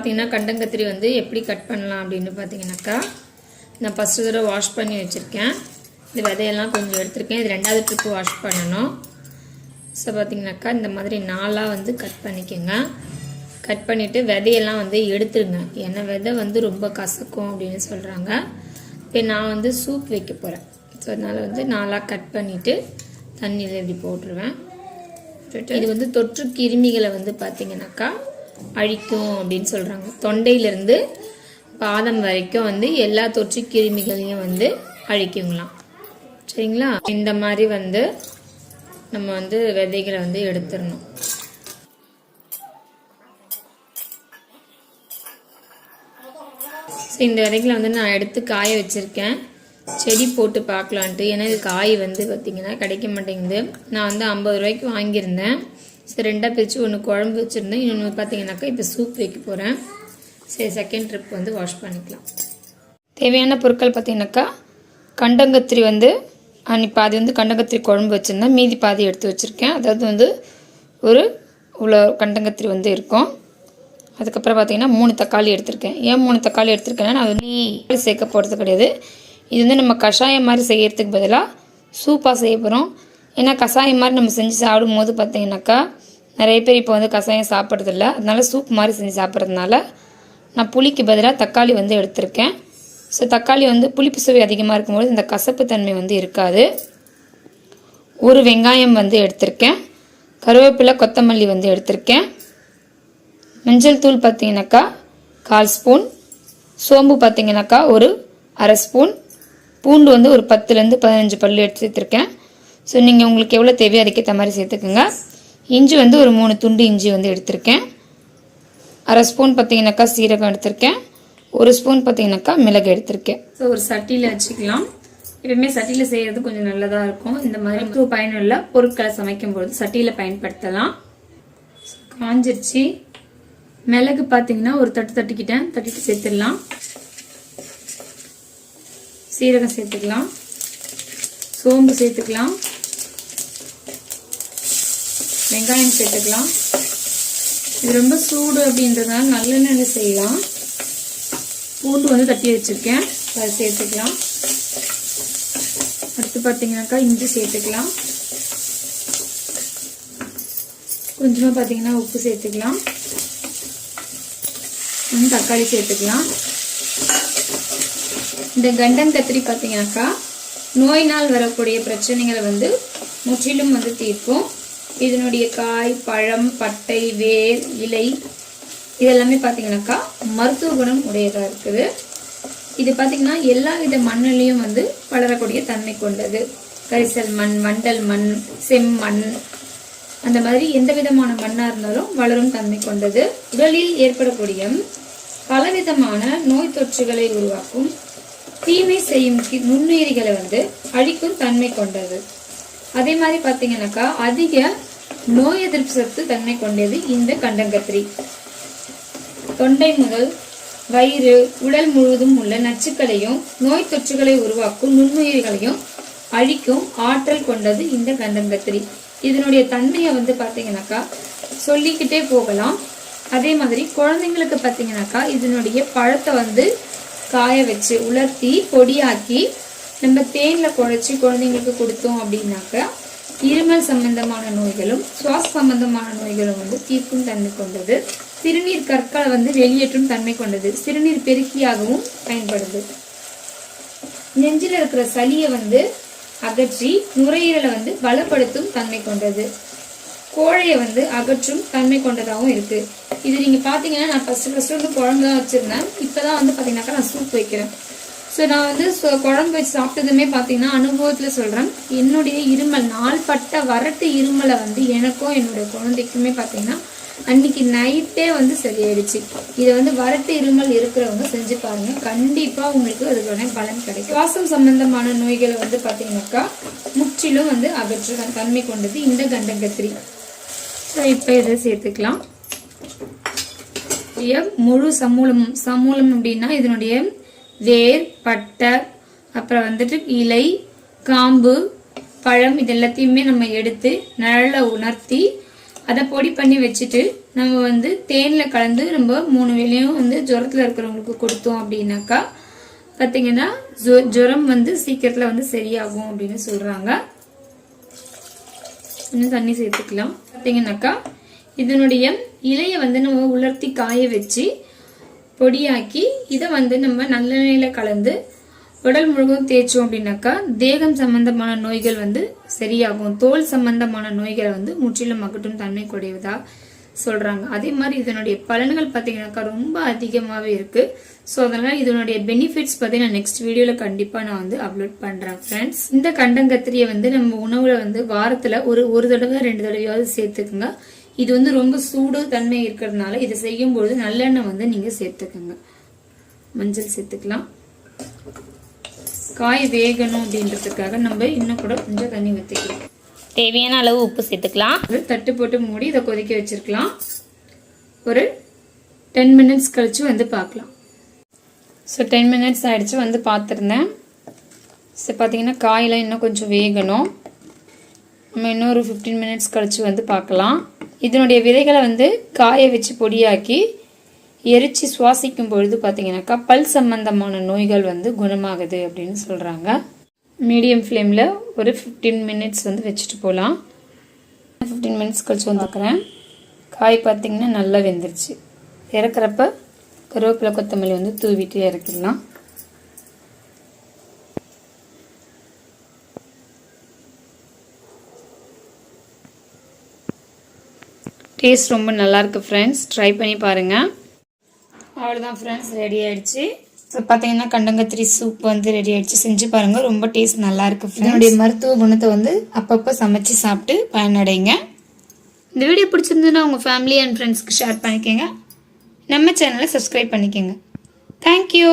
பார்த்தீங்கன்னா கண்டங்கத்திரி வந்து எப்படி கட் பண்ணலாம் அப்படின்னு பார்த்தீங்கன்னாக்கா, நான் ஃபஸ்ட்டு தடவை வாஷ் பண்ணி வச்சுருக்கேன். இது விதையெல்லாம் கொஞ்சம் எடுத்திருக்கேன். இது 2வது ட்ரிப்பு வாஷ் பண்ணணும். ஸோ பார்த்தீங்கன்னாக்கா இந்த மாதிரி 4ஆக வந்து கட் பண்ணிக்கோங்க. கட் பண்ணிவிட்டு விதையெல்லாம் வந்து எடுத்துருங்க. ஏன்னா விதை வந்து ரொம்ப கசக்கும் அப்படின்னு சொல்கிறாங்க. இப்போ நான் வந்து சூப் வைக்க போகிறேன். ஸோ அதனால் வந்து 4ஆக கட் பண்ணிவிட்டு தண்ணியில் இப்படி போட்டுருவேன். இது வந்து தொற்று கிருமிகளை வந்து பார்த்தீங்கன்னாக்கா அழிக்கும் அப்படின்னு சொல்கிறாங்க. தொண்டையிலேருந்து பாதம் வரைக்கும் வந்து எல்லா தொற்று கிருமிகளையும் வந்து அழிக்குங்களாம். சரிங்களா? இந்த மாதிரி வந்து நம்ம வந்து விதைகளை வந்து எடுத்துடணும். ஸோ இந்த விதைகளை வந்து நான் எடுத்து காய வச்சுருக்கேன். செடி போட்டு பார்க்கலான்ட்டு. ஏன்னா இது காய் வந்து பார்த்திங்கன்னா கிடைக்க மாட்டேங்குது. நான் வந்து 50 ரூபாய்க்கு வாங்கியிருந்தேன். ஸோ 2ஆக பிரித்து ஒன்று குழம்பு வச்சுருந்தேன். இன்னொன்று பார்த்தீங்கன்னாக்கா இப்போ சூப் வைக்க போகிறேன். சரி, செகண்ட் ட்ரிப் வந்து வாஷ் பண்ணிக்கலாம். தேவையான பொருட்கள் பார்த்தீங்கன்னாக்கா கண்டங்கத்திரி வந்து பாதி வந்து கண்டங்கத்திரி குழம்பு வச்சுருந்தேன். மீதி பாதி எடுத்து வச்சுருக்கேன். அதாவது வந்து ஒரு இவ்வளோ கண்டங்கத்திரி வந்து இருக்கும். அதுக்கப்புறம் பார்த்தீங்கன்னா 3 தக்காளி எடுத்திருக்கேன். ஏன் 3 தக்காளி எடுத்திருக்கேன்னா, நான் வந்து சேர்க்க போகிறது கிடையாது. இது வந்து நம்ம கஷாயம் மாதிரி செய்கிறதுக்கு பதிலாக சூப்பாக செய்ய போகிறோம். ஏன்னா கஷாயம் மாதிரி நம்ம செஞ்சு சாப்பிடும்போது பார்த்தீங்கன்னாக்கா நிறைய பேர் இப்போ வந்து கஷாயம் சாப்பிட்றதில்ல. அதனால சூப் மாதிரி செஞ்சு சாப்பிட்றதுனால நான் புளிக்கு பதிலாக தக்காளி வந்து எடுத்திருக்கேன். ஸோ தக்காளி வந்து புளிப்பு சுவை அதிகமாக இருக்கும்போது இந்த கசப்பு தன்மை வந்து இருக்காது. ஒரு வெங்காயம் வந்து எடுத்திருக்கேன். கருவேப்பிலை கொத்தமல்லி வந்து எடுத்திருக்கேன். மஞ்சள் தூள் பார்த்தீங்கன்னாக்கா 1/4 ஸ்பூன். சோம்பு பார்த்தீங்கன்னாக்கா ஒரு 1/2 ஸ்பூன். பூண்டு வந்து ஒரு 10லேருந்து 15 பல்லு எடுத்து சேர்த்துருக்கேன். ஸோ நீங்கள் உங்களுக்கு எவ்வளோ தேவையோ அதுக்கேற்ற மாதிரி சேர்த்துக்குங்க. இஞ்சி வந்து ஒரு 3 துண்டு இஞ்சி வந்து எடுத்திருக்கேன். 1/2 ஸ்பூன் பார்த்தீங்கன்னாக்கா சீரகம் எடுத்திருக்கேன். 1 ஸ்பூன் பார்த்தீங்கன்னாக்கா மிளகு எடுத்திருக்கேன். ஸோ ஒரு சட்டியில் வச்சுக்கலாம். எப்பவுமே சட்டியில் செய்கிறது கொஞ்சம் நல்லதாக இருக்கும். இந்த மாதிரி பயனுள்ள பொருட்களை சமைக்கும்போது சட்டியில் பயன்படுத்தலாம். காஞ்சிருச்சு. மிளகு பார்த்தீங்கன்னா ஒரு தட்டிட்டு சேர்த்துடலாம். சீரகம் சேர்த்துக்கலாம். சோம்பு சேர்த்துக்கலாம். வெங்காயம் சேர்த்துக்கலாம். இது ரொம்ப சூடு அப்படின்றதுனால நல்லெண்ணெயில் செய்யலாம். பூண்டு வந்து தட்டி வச்சிருக்கேன், அதை சேர்த்துக்கலாம். அடுத்து பார்த்தீங்கன்னாக்கா இஞ்சி சேர்த்துக்கலாம். கொஞ்சமாக பார்த்தீங்கன்னா உப்பு சேர்த்துக்கலாம். தக்காளி சேர்த்துக்கலாம். இந்த கண்டங்கத்திரி பார்த்தீங்கன்னாக்கா நோயினால் வரக்கூடிய பிரச்சனைகளை வந்து முற்றிலும் வந்து தீர்க்கும். இதனுடைய காய், பழம், பட்டை, வேர், இலை இதெல்லாமே பார்த்தீங்கன்னாக்கா மருத்துவ குணம் உடையதாக இருக்குது. இது பார்த்தீங்கன்னா எல்லா வித மண்ணிலையும் வந்து வளரக்கூடிய தன்மை கொண்டது. கரிசல் மண், வண்டல் மண், செம்மண், அந்த மாதிரி எந்த விதமான மண்ணாக இருந்தாலும் வளரும் தன்மை கொண்டது. உடலில் ஏற்படக்கூடிய பலவிதமான நோய் தொற்றுகளை உருவாக்கும், தீமை செய்யும் நுண்ணுயிரிகளை வந்து அழிக்கும் தன்மை கொண்டது. அதே மாதிரி பார்த்தீங்கன்னாக்கா அதிக நோய் எதிர்ப்பு சக்தி தன்மை கொண்டது இந்த கண்டங்கத்திரி. தொண்டை முதல் வயிறு, உடல் முழுவதும் உள்ள நச்சுக்களையும் நோய் தொற்றுகளை உருவாக்கும் நுண்ணுயிரிகளையும் அழிக்கும் ஆற்றல் கொண்டது இந்த கண்டங்கத்திரி. இதனுடைய தன்மையை வந்து பார்த்தீங்கன்னாக்கா சொல்லிக்கிட்டே போகலாம். அதே மாதிரி குழந்தைங்களுக்கு பார்த்தீங்கன்னாக்கா இதனுடைய பழத்தை வந்து காய வச்சு உலர்த்தி பொடியாக்கி நம்ம தேனில் குழைச்சி குழந்தைங்களுக்கு கொடுத்தோம் அப்படின்னாக்கா இருமல் சம்பந்தமான நோய்களும் சுவாச சம்பந்தமான நோய்களும் வந்து தீர்க்கும் தன்மை கொண்டது. சிறுநீர் கற்களை வந்து வெளியேற்றும் தன்மை கொண்டது. சிறுநீர் பெருக்கியாகவும் பயன்படுது. நெஞ்சில் இருக்கிற சளியை வந்து அகற்றி நுரையீரலை வந்து பலப்படுத்தும் தன்மை கொண்டது. கோழையை வந்து அகற்றும் தன்மை கொண்டதாகவும் இருக்கு. இது நீங்க பாத்தீங்கன்னா நான் ஃபர்ஸ்ட் வந்து குழம்பு வச்சிருந்தேன். இப்பதான் வந்து பாத்தீங்கன்னாக்கா நான் சூப் வைக்கிறேன். ஸோ நான் வந்து குழம்பு வச்சு சாப்பிட்டதுமே பார்த்தீங்கன்னா அனுபவத்தில் சொல்கிறேன். என்னுடைய இருமல் நாள்பட்ட வறட்டு இருமலை வந்து எனக்கும் என்னுடைய குழந்தைக்குமே பார்த்தீங்கன்னா அன்னைக்கு நைட்டே வந்து சரியாயிடுச்சு. இதை வந்து வறட்டு இருமல் இருக்கிறவங்க செஞ்சு பாருங்க, கண்டிப்பாக உங்களுக்கு அதுக்கான பலன் கிடைக்கும். சுவாசம் சம்பந்தமான நோய்களை வந்து பார்த்தீங்கன்னாக்கா முற்றிலும் வந்து அகற்ற தன்மை கொண்டது இந்த கண்டங்கத்திரி. ஸோ இப்போ இதை சேர்த்துக்கலாம். முழு சமூலம் அப்படின்னா இதனுடைய வேர், பட்டை, அப்புறம் வந்துட்டு இலை, காம்பு, பழம் இது எல்லாத்தையுமே நம்ம எடுத்து நிழல உணர்த்தி அதை பொடி பண்ணி வச்சுட்டு நம்ம வந்து தேனில் கலந்து நம்ம 3 வேளையும் வந்து ஜுரத்தில் இருக்கிறவங்களுக்கு கொடுத்தோம் அப்படின்னாக்கா பார்த்தீங்கன்னா ஜுரம் வந்து சீக்கிரத்தில் வந்து சரியாகும் அப்படின்னு சொல்கிறாங்க. இன்னும் தண்ணி சேர்த்துக்கலாம். பார்த்தீங்கன்னாக்கா இதனுடைய இலையை வந்து நம்ம உலர்த்தி காய வச்சு பொடியாக்கி இதை வந்து நம்ம நல்லெண்ணெயில் கலந்து உடல் முழுவதும் தேய்ச்சோம் அப்படின்னாக்கா தேகம் சம்பந்தமான நோய்கள் வந்து சரியாகும். தோல் சம்பந்தமான நோய்களை வந்து முற்றிலும் அகற்றும் தன்மை குறைவதா சொல்றாங்க. அதே மாதிரி இதனுடைய பலன்கள் பார்த்தீங்கன்னாக்கா ரொம்ப அதிகமாகவே இருக்கு. ஸோ அதனால இதனுடைய பெனிஃபிட்ஸ் பற்றி நான் நெக்ஸ்ட் வீடியோவில் கண்டிப்பாக நான் வந்து அப்லோட் பண்ணுறேன் ஃப்ரெண்ட்ஸ். இந்த கண்டங்கத்திரியை வந்து நம்ம உணவுல வந்து வாரத்தில் ஒரு தடவை 2 தடவையாவது சேர்த்துக்குங்க. இது வந்து ரொம்ப சூடு தன்மை இருக்கிறதுனால இதை செய்யும்போது நல்லெண்ணெய் வந்து நீங்கள் சேர்த்துக்கோங்க. மஞ்சள் சேர்த்துக்கலாம். காய் வேகணும் அப்படின்றதுக்காக நம்ம இன்னும் கூட கொஞ்சம் தண்ணி ஊற்றிக்கலாம். தேவையான அளவு உப்பு சேர்த்துக்கலாம். தட்டு போட்டு மூடி இதை கொதிக்க வச்சிருக்கலாம். ஒரு 10 மினிட்ஸ் கழிச்சு வந்து பார்க்கலாம். ஸோ 10 மினிட்ஸ் ஆயிடுச்சு வந்து பார்த்துருந்தேன். ஸோ பார்த்தீங்கன்னா காயெல்லாம் இன்னும் கொஞ்சம் வேகணும். நம்ம இன்னொரு 15 மினிட்ஸ் கழிச்சு வந்து பார்க்கலாம். இதனுடைய விதைகளை வந்து காய வச்சு பொடியாக்கி எரிச்சு சுவாசிக்கும் பொழுது பார்த்தீங்கன்னாக்கா பல் சம்பந்தமான நோய்கள் வந்து குணமாகுது அப்படின்னு சொல்கிறாங்க. மீடியம் ஃப்ளேமில் ஒரு 15 மினிட்ஸ் வந்து வச்சுட்டு போகலாம். 15 மினிட்ஸ் கழிச்சு வந்துக்கிறேன். காய் பார்த்தீங்கன்னா நல்லா வெந்துருச்சு. இறக்குறப்ப கருவேப்பிலை கொத்தமல்லி வந்து தூவிட்டு இறக்கிடலாம். டேஸ்ட் ரொம்ப நல்லாயிருக்கு ஃப்ரெண்ட்ஸ். ட்ரை பண்ணி பாருங்கள். அவ்வளோதான் ஃப்ரெண்ட்ஸ், ரெடி ஆகிடுச்சு. ஸோ பார்த்தீங்கன்னா கண்டங்கத்திரி சூப் வந்து ரெடி ஆகிடுச்சு. செஞ்சு பாருங்கள், ரொம்ப டேஸ்ட் நல்லாயிருக்கு. என்னுடைய மருத்துவ குணத்தை வந்து அப்பப்போ சமைச்சு சாப்பிட்டு பயனடைங்க. இந்த வீடியோ பிடிச்சிருந்ததுன்னா உங்கள் ஃபேமிலி அண்ட் ஃப்ரெண்ட்ஸ்க்கு ஷேர் பண்ணிக்கோங்க. நம்ம சேனலை சப்ஸ்கிரைப் பண்ணிக்கோங்க. தேங்க்யூ.